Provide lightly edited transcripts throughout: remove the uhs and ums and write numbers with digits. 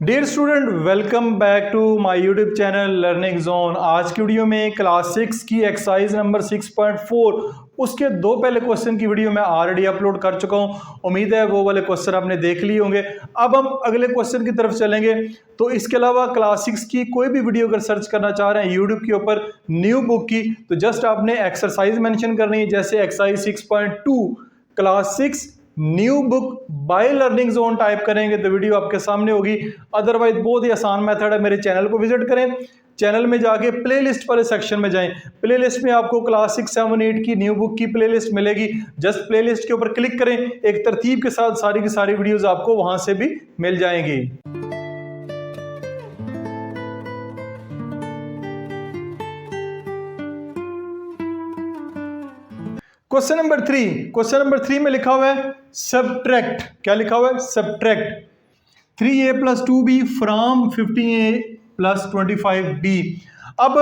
Dear student, welcome back to my YouTube channel learning zone. आज की video में class 6 की एक्सरसाइज नंबर 6.4 उसके दो पहले क्वेश्चन की वीडियो मैं ऑलरेडी अपलोड कर चुका हूं। उम्मीद है वो वाले क्वेश्चन आपने देख लिए होंगे। अब हम अगले क्वेश्चन की तरफ चलेंगे। तो इसके अलावा क्लास 6 की कोई भी वीडियो अगर सर्च करना चाह रहे हैं यूट्यूब के ऊपर न्यू बुक की, तो जस्ट आपने एक्सरसाइज मेंशन करनी है, जैसे exercise 6.2 class 6 new book by learning zone type करेंगे तो वीडियो आपके सामने होगी। अदरवाइज बहुत ही आसान मेथड है, मेरे चैनल को विजिट करें, चैनल में जाके प्लेलिस्ट वाले सेक्शन में जाएं। प्लेलिस्ट में आपको क्लास 6, 7, 8 की न्यू बुक की प्लेलिस्ट मिलेगी। जस्ट प्लेलिस्ट के ऊपर क्लिक करें, एक तरतीब के साथ सारी की सारी वीडियोस आपको वहां से भी मिल जाएंगी। क्वेश्चन नंबर 3 में लिखा हुआ है सब्ट्रैक्ट। क्या लिखा हुआ है? Subtract 3a + 2b from 15a + 25b। अब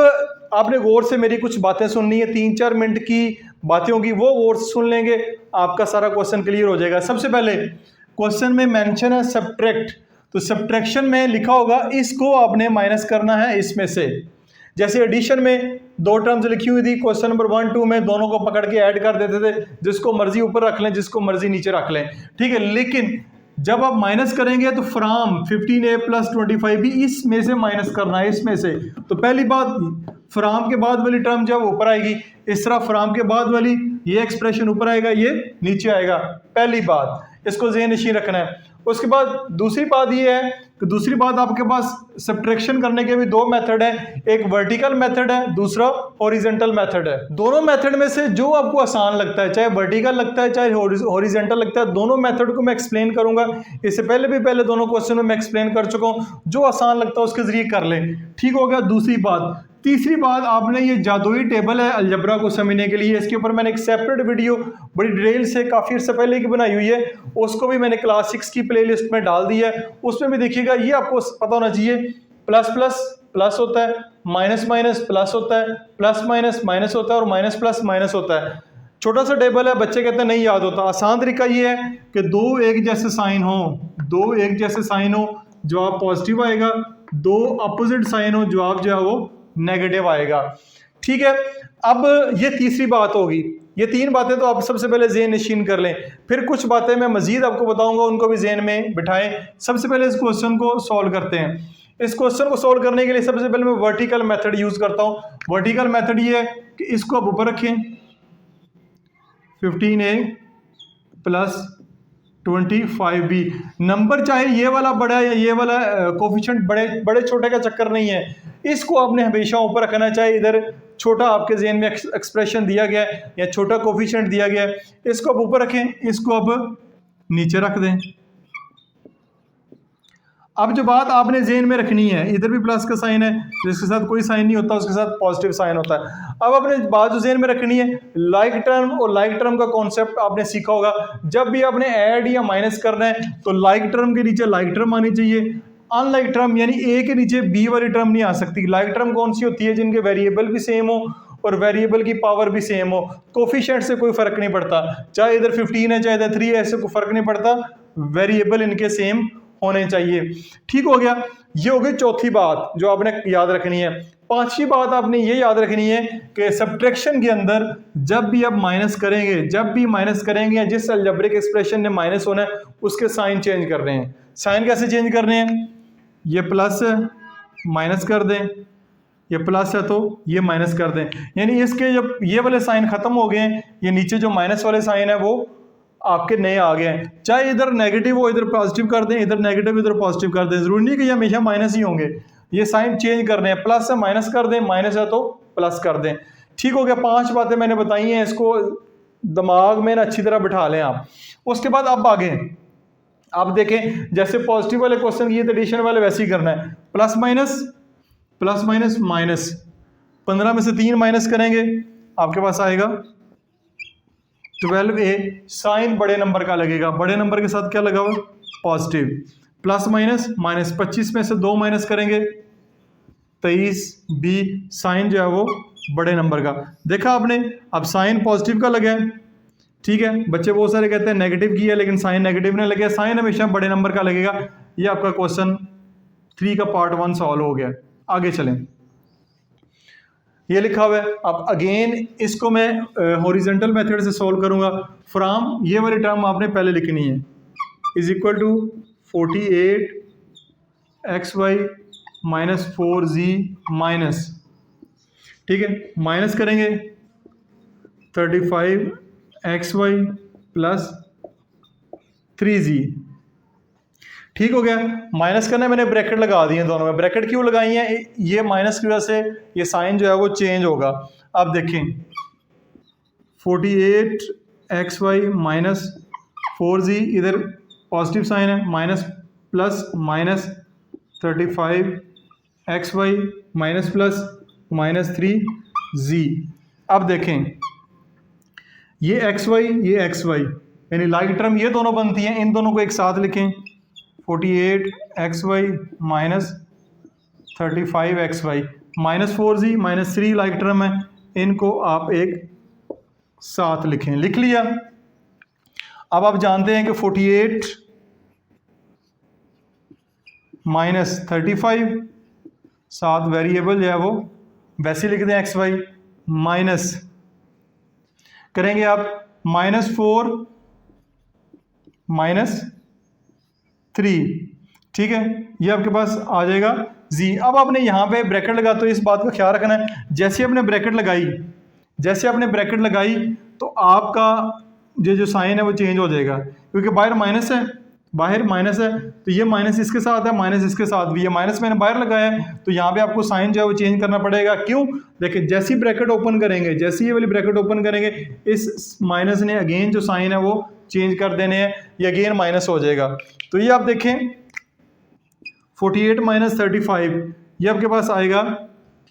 आपने गौर से मेरी कुछ बातें सुननी है, 3-4 मिनट की बातें होगी, वो गौर से सुन लेंगे, आपका सारा क्वेश्चन क्लियर हो जाएगा। सबसे पहले क्वेश्चन में मेंशन है सब्ट्रैक्ट, तो सब्ट्रैक्शन में लिखा होगा इसको आपने माइनस करना है इसमें से। जैसे एडिशन में दो टर्म्स लिखी हुई थी, क्वेश्चन नंबर 1, 2 में दोनों को पकड़ के ऐड कर देते थे, जिसको मर्जी ऊपर रख लें, जिसको मर्जी नीचे रख लें, ठीक है। लेकिन जब आप माइनस करेंगे तो फ्रॉम 15a + 25b इसमें से माइनस करना है, इसमें से। तो पहली बात, फ्रॉम के बाद वाली टर्म जब ऊपर आएगी, इस तरह फ्रॉम के बाद वाली ये एक्सप्रेशन ऊपर आएगा, ये नीचे आएगा। पहली बात, इसको ज़हन नशीन रखना है। उसके बाद दूसरी बात ये है कि दूसरी बात आपके पास सब्ट्रैक्शन करने के भी दो मेथड है, एक वर्टिकल मेथड है, दूसरा हॉरिजॉन्टल मेथड है। दोनों मेथड में से जो आपको आसान लगता है, चाहे वर्टिकल लगता है चाहे हॉरिजॉन्टल लगता है, दोनों मेथड को मैं एक्सप्लेन करूंगा। इससे पहले दोनों क्वेश्चन में मैं एक्सप्लेन कर चुका हूं, जो आसान लगता है उसके जरिए कर लें, ठीक हो गया। दूसरी बात, तीसरी बात, आपने ये जादुई टेबल है अलजबरा को समझने के लिए, इसके ऊपर मैंने एक सेपरेट वीडियो बड़ी डिटेल से काफ़ी अर्से पहले की बनाई हुई है, उसको भी मैंने क्लास 6 की प्लेलिस्ट में डाल दी है। उसमें भी देखिएगा, ये आपको पता होना चाहिए, प्लस प्लस प्लस होता है, माइनस माइनस प्लस होता है, प्लस माइनस माइनस होता है, और माइनस प्लस माइनस होता है। छोटा सा टेबल है, बच्चे कहते हैं नहीं याद होता। आसान तरीका ये है कि दो एक जैसे साइन हो, दो एक जैसे साइन हो, जवाब पॉजिटिव आएगा, दो अपोजिट साइन हो, जवाब जो है वो नेगेटिव आएगा, ठीक है। अब ये तीसरी बात होगी। ये तीन बातें तो आप सबसे पहले ज़हन नशीन कर लें, फिर कुछ बातें मैं मजीद आपको बताऊंगा, उनको भी ज़हन में बिठाएं। सबसे पहले इस क्वेश्चन को सॉल्व करते हैं। इस क्वेश्चन को सॉल्व करने के लिए सबसे पहले मैं वर्टिकल मेथड यूज करता हूं। वर्टिकल मेथड ये है कि इसको आप ऊपर रखें, 15a + 25b। नंबर चाहे ये वाला बड़ा या ये वाला कोफिशिएंट बड़े छोटे का चक्कर नहीं है, इसको आपने हमेशा ऊपर रखना। चाहे इधर छोटा आपके ज़हन में एक्सप्रेशन दिया गया है या छोटा कोफिशिएंट दिया गया है, इसको आप ऊपर रखें, इसको आप नीचे रख दें। अब जो बात आपने ज़हन में रखनी है, इधर भी प्लस का साइन है, जिसके साथ कोई साइन नहीं होता उसके साथ पॉजिटिव साइन होता है। अब आपने बात जो ज़हन में रखनी है, लाइक टर्म और लाइक टर्म का कॉन्सेप्ट आपने सीखा होगा। जब भी आपने ऐड या माइनस करना है तो लाइक टर्म के नीचे लाइक टर्म आनी चाहिए, अनलाइक टर्म यानी ए के नीचे बी वाली टर्म नहीं आ सकती। लाइक टर्म कौन सी होती है? जिनके वेरिएबल भी सेम हो और वेरिएबल की पावर भी सेम हो, कोफिशिएंट से कोई फर्क नहीं पड़ता, चाहे इधर 15 है चाहे इधर 3 है, ऐसे कोई फर्क नहीं पड़ता, वेरिएबल इनके सेम होने चाहिए, ठीक हो गया। ये हो गई चौथी बात जो आपने याद रखनी है। पांचवी बात आपने ये याद रखनी है कि सब्ट्रैक्शन के अंदर जब भी आप माइनस करेंगे या जिस अलजेब्रिक एक्सप्रेशन ने माइनस होना है उसके साइन चेंज कर रहे हैं। साइन कैसे चेंज कर रहे हैं? ये प्लस माइनस कर दें, ये प्लस है तो ये माइनस कर दें, यानी इसके जब ये वाले साइन खत्म हो गए हैं, ये नीचे जो माइनस वाले साइन है वो आपके नए आ गए हैं। चाहे इधर नेगेटिव हो इधर पॉजिटिव कर दें, इधर नेगेटिव इधर पॉजिटिव कर दें, जरूरी नहीं कि ये हमेशा माइनस ही होंगे, ये साइन चेंज कर रहे हैं, प्लस है माइनस कर दें, माइनस है तो प्लस कर दें, ठीक हो गया। 5 बातें मैंने बताई हैं, इसको दिमाग में ना अच्छी तरह बिठा लें आप। उसके बाद अब आगे आप देखें, जैसे पॉजिटिव वाले क्वेश्चन किए तो एडिशन वाले वैसे ही करना है, प्लस माइनस माइनस, 15 में से 3 माइनस करेंगे, आपके पास आएगा 12a। साइन बड़े नंबर का लगेगा, बड़े नंबर के साथ क्या लगा हुआ? पॉजिटिव। प्लस माइनस 25 में से 2 माइनस करेंगे, 23b। साइन जो है वो बड़े नंबर का देखा आपने। अब साइन पॉजिटिव का लगा है, ठीक है। बच्चे बहुत सारे कहते हैं नेगेटिव की है, लेकिन साइन नेगेटिव नहीं लगे, साइन हमेशा बड़े नंबर का लगेगा। ये आपका क्वेश्चन 3 का पार्ट 1 सॉल्व हो गया। आगे चलें, ये लिखा हुआ है। अब अगेन इसको मैं हॉरिजेंटल मेथड से सॉल्व करूंगा। फ्रॉम ये वाली टर्म आपने पहले लिखनी है, is equal to 48xy minus 4z minus, ठीक है, माइनस करेंगे 35xy प्लस 3z, ठीक हो गया। माइनस करना है, मैंने ब्रैकेट लगा दी है दोनों में। ब्रैकेट क्यों लगाई है? ये माइनस की वजह से ये साइन जो है वो चेंज होगा। अब देखें 48xy माइनस 4z, इधर पॉजिटिव साइन है, minus plus minus 35xy minus plus minus 3z। अब देखें ये xy ये xy यानी लाइक टर्म ये दोनों बनती हैं, इन दोनों को एक साथ लिखें 48xy minus 35xy minus 4z minus 3 like term है, इनको आप एक साथ लिखें। लिख लिया। अब आप जानते हैं कि 48 माइनस 35 साथ वेरिएबल जो है वो वैसे लिख दें xy माइनस करेंगे आप माइनस 4 माइनस 3, ठीक है, ये आपके पास आ जाएगा z। अब आपने यहाँ पे ब्रैकेट लगा, तो इस बात का ख्याल रखना है, जैसे आपने ब्रैकेट लगाई तो आपका जो साइन है वो चेंज हो जाएगा, क्योंकि बाहर माइनस है, तो ये माइनस इसके साथ है, माइनस इसके साथ भी है, माइनस मैंने बाहर लगाया है, तो यहाँ पे आपको साइन जो है वो चेंज करना पड़ेगा। क्यों? देखिए जैसे ही ब्रैकेट ओपन करेंगे, जैसे ये वाली ब्रैकेट ओपन करेंगे, इस माइनस ने अगेन जो साइन है वो चेंज कर देने हैं, ये अगेन माइनस हो जाएगा। तो ये आप देखें 48 माइनस 35, ये आपके पास आएगा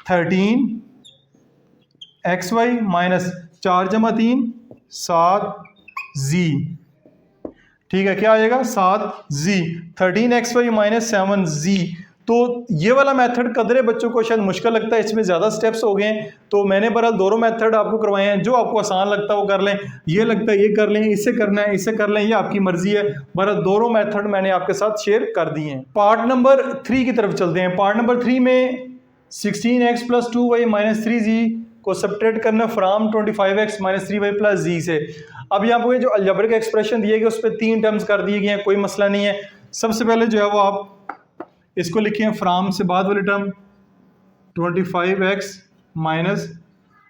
13xy माइनस 4 जमा 3 7z, ठीक है, क्या आएगा 7z, 13xy माइनस 7z। तो ये वाला मेथड कदरे बच्चों को शायद मुश्किल लगता है, इसमें ज़्यादा स्टेप्स हो गए हैं, तो मैंने बहरहाल दोनों मेथड आपको करवाए हैं। जो आपको आसान लगता है वो कर लें, ये लगता है ये कर लें, इससे करना है इससे कर लें, ये आपकी मर्जी है। बहरहाल दोनों मेथड मैंने आपके साथ शेयर कर दिए हैं। पार्ट नंबर 3 की तरफ चलते हैं। पार्ट नंबर 3 में 16x plus 2y minus 3z को सब्ट्रैक्ट करना from 25x minus 3y plus z से। अब यहाँ पे जो अलजेब्रिक एक्सप्रेशन दिए गए उस पर 3 टर्म्स कर दिए गए हैं, कोई मसला नहीं है। सबसे पहले जो है वो आप इसको लिखें फ्राम से बाद वाली term 25x minus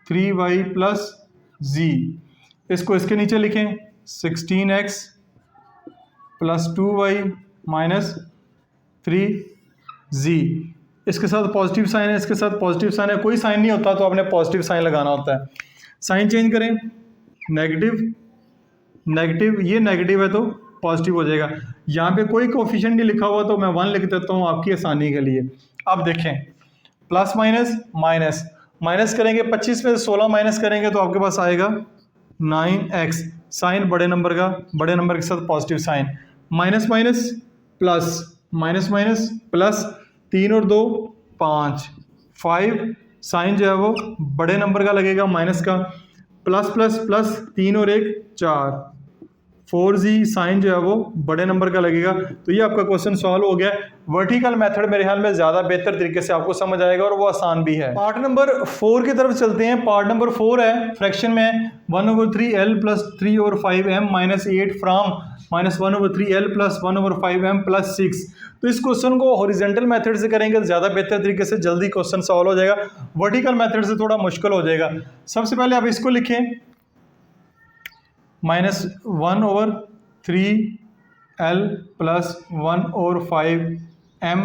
3y plus z, इसको इसके नीचे लिखें 16x plus 2y minus 3z, इसके साथ पॉजिटिव साइन है, इसके साथ पॉजिटिव साइन है, कोई साइन नहीं होता तो आपने पॉजिटिव साइन लगाना होता है। साइन चेंज करें, नेगेटिव नेगेटिव, ये नेगेटिव है तो पॉजिटिव हो जाएगा। यहाँ पे कोई कोफिशिएंट नहीं लिखा हुआ तो मैं 1 लिख देता हूँ आपकी आसानी के लिए। अब देखें प्लस माइनस माइनस, माइनस करेंगे 25 में से 16 माइनस करेंगे तो आपके पास आएगा 9x, साइन बड़े नंबर के साथ positive sign, minus minus plus, minus minus plus, 3 और 2 5, 5 साइन जो है वो बड़े नंबर का लगेगा माइनस का, प्लस प्लस प्लस 3 और 1 4, 4z साइन जो है वो बड़े नंबर का लगेगा। तो ये आपका क्वेश्चन सॉल्व हो गया। वर्टिकल मेथड मेरे ख्याल में ज़्यादा बेहतर तरीके से आपको समझ आएगा और वो आसान भी है। पार्ट नंबर 4 की तरफ चलते हैं। पार्ट नंबर 4 है फ्रैक्शन में 1/3l plus 3/5m minus 8 from minus 1/3l plus 1/5m plus 6। तो इस क्वेश्चन को हॉरिजेंटल मेथड से करेंगे तो ज़्यादा बेहतर तरीके से जल्दी क्वेश्चन सॉल्व हो जाएगा, वर्टिकल मेथड से थोड़ा मुश्किल हो जाएगा। सबसे पहले आप इसको लिखें minus 1/3l plus 1/5m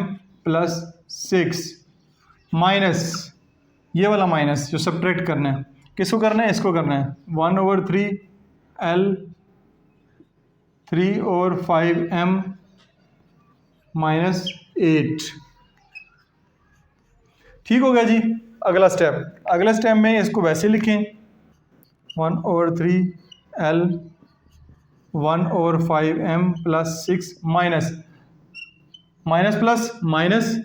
plus 6 minus ये वाला माइनस जो सब्ट्रैक्ट करना है, किसको करना है? इसको करना है 1/3l 3/5m माइनस 8। ठीक हो गया जी। अगला स्टेप में इसको वैसे लिखें 1/3l 1/5m plus 6 minus minus plus minus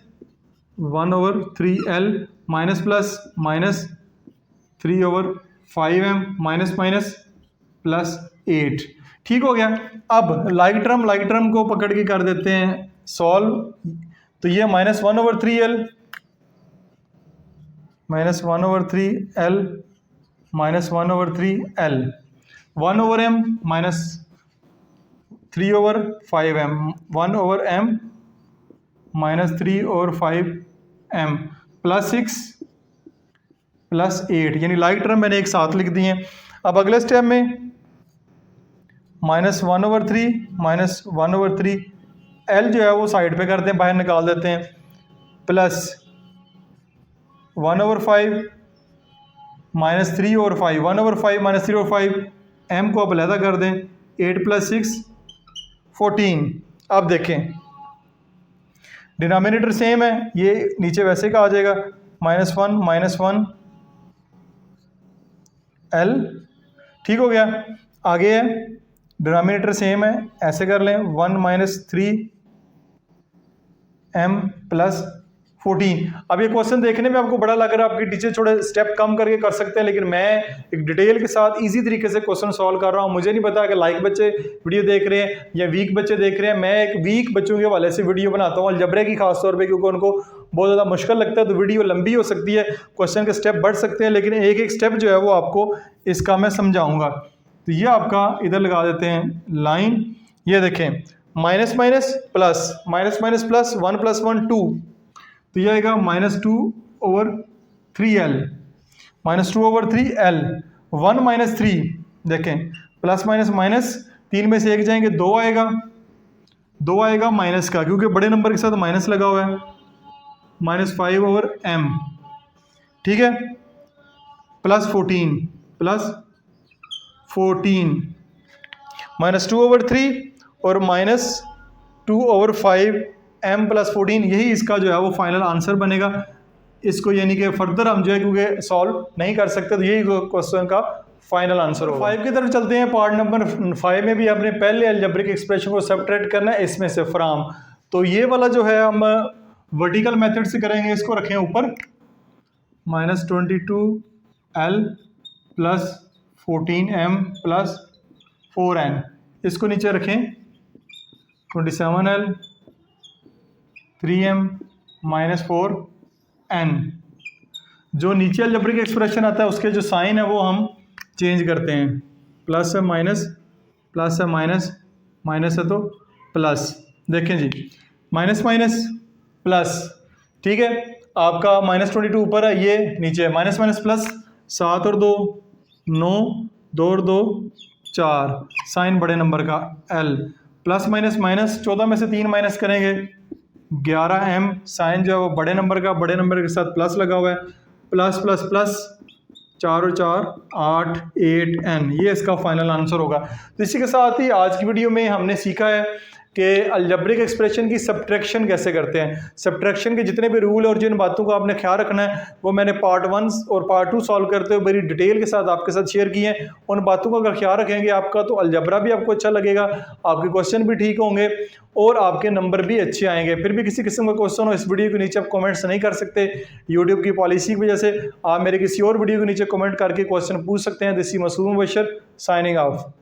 1/3l minus plus minus 3/5m minus minus plus 8। ठीक हो गया। अब लाइक टर्म को पकड़ के कर देते हैं सॉल्व। तो ये -1/3L -1/3L -1/3L 1/m -3/5m 1/m -3/5m +6 +8, यानी लाइक टर्म मैंने एक साथ लिख दिए हैं। अब अगले स्टेप में -1/3 -1/3L जो है वो साइड पे करते हैं, बाहर निकाल देते हैं, प्लस 1/5 -3/5 1/5 -3/5 m को आप अलहदा कर दें, 8 + 6 14। अब देखें डिनोमिनेटर सेम है, ये नीचे वैसे का आ जाएगा, -1 -1L, ठीक हो गया। आगे है डिनोमिनेटर सेम है, ऐसे कर लें, 1 -3m + 14। अब ये क्वेश्चन देखने में आपको बड़ा लग रहा है, आपके टीचर थोड़े स्टेप कम करके कर सकते हैं, लेकिन मैं एक डिटेल के साथ इजी तरीके से क्वेश्चन सॉल्व कर रहा हूँ। मुझे नहीं पता कि लाइक बच्चे वीडियो देख रहे हैं या वीक बच्चे देख रहे हैं। मैं एक वीक बच्चों के हवाले से वीडियो बनाता हूँ अलजबरे की खास तौर पे, क्योंकि उनको बहुत ज़्यादा मुश्किल लगता है, तो वीडियो लंबी हो सकती है, क्वेश्चन के स्टेप बढ़ सकते हैं, लेकिन एक एक स्टेप जो है वो आपको इसका मैं समझाऊँगा। तो ये आपका इधर लगा देते हैं लाइन, ये देखें माइनस माइनस प्लस 1 + 1 2, तो ये आएगा -2/3L -2/3L 1 -3, देखें प्लस माइनस माइनस 3 में से एक जाएंगे, 2 आएगा माइनस का, क्योंकि बड़े नंबर के साथ माइनस लगा हुआ है, -5/m, ठीक है, +14 -2/3 और -2/5m + 14, यही इसका जो है वो फाइनल आंसर बनेगा। इसको यानी कि फर्दर हम जो है क्योंकि सॉल्व नहीं कर सकते, तो यही क्वेश्चन का फाइनल आंसर होगा। 5 की तरफ चलते हैं। पार्ट नंबर 5 में भी आपने पहले अलजेब्रिक एक्सप्रेशन को सब्ट्रैक्ट करना है इसमें से फ्रॉम, तो ये वाला जो है हम वर्टिकल मेथड से करेंगे। इसको रखें ऊपर, -22L + 14m + 4n, इसको नीचे रखें 27L 3m -4n। जो नीचे अलजेब्रिक एक्सप्रेशन आता है उसके जो साइन है वो हम चेंज करते हैं, प्लस है माइनस, प्लस है माइनस, माइनस है तो प्लस। देखें जी, माइनस माइनस प्लस, ठीक है, आपका -22 ऊपर है, ये नीचे है, माइनस माइनस प्लस, 7 और 2 9, 2 और 2 4, साइन बड़े नंबर का L, प्लस माइनस माइनस, 14 में से 3 माइनस करेंगे 11m, साइन जो है वो बड़े नंबर का, बड़े नंबर के साथ प्लस लगा हुआ है, प्लस प्लस प्लस, 4 और 4 8 8n, ये इसका फाइनल आंसर होगा। तो इसी के साथ ही आज की वीडियो में हमने सीखा है कि अलजेब्रिक एक्सप्रेशन की सब्ट्रैक्शन कैसे करते हैं। सब्ट्रैक्शन के जितने भी रूल और जिन बातों को आपने ख्याल रखना है वो मैंने पार्ट 1 और पार्ट 2 सॉल्व करते हुए बड़ी डिटेल के साथ आपके साथ शेयर किए हैं। उन बातों का अगर ख्याल रखेंगे आपका तो अलजबरा भी आपको अच्छा लगेगा, आपके क्वेश्चन भी ठीक होंगे और आपके नंबर भी अच्छे आएंगे। फिर भी किसी किस्म का क्वेश्चन हो इस वीडियो के नीचे आप कमेंट्स नहीं कर सकते, यूट्यूब की पॉलिसी की वजह से आप मेरे किसी और वीडियो के नीचे कमेंट करके क्वेश्चन पूछ सकते हैं। This is Masood Mubashar signing of.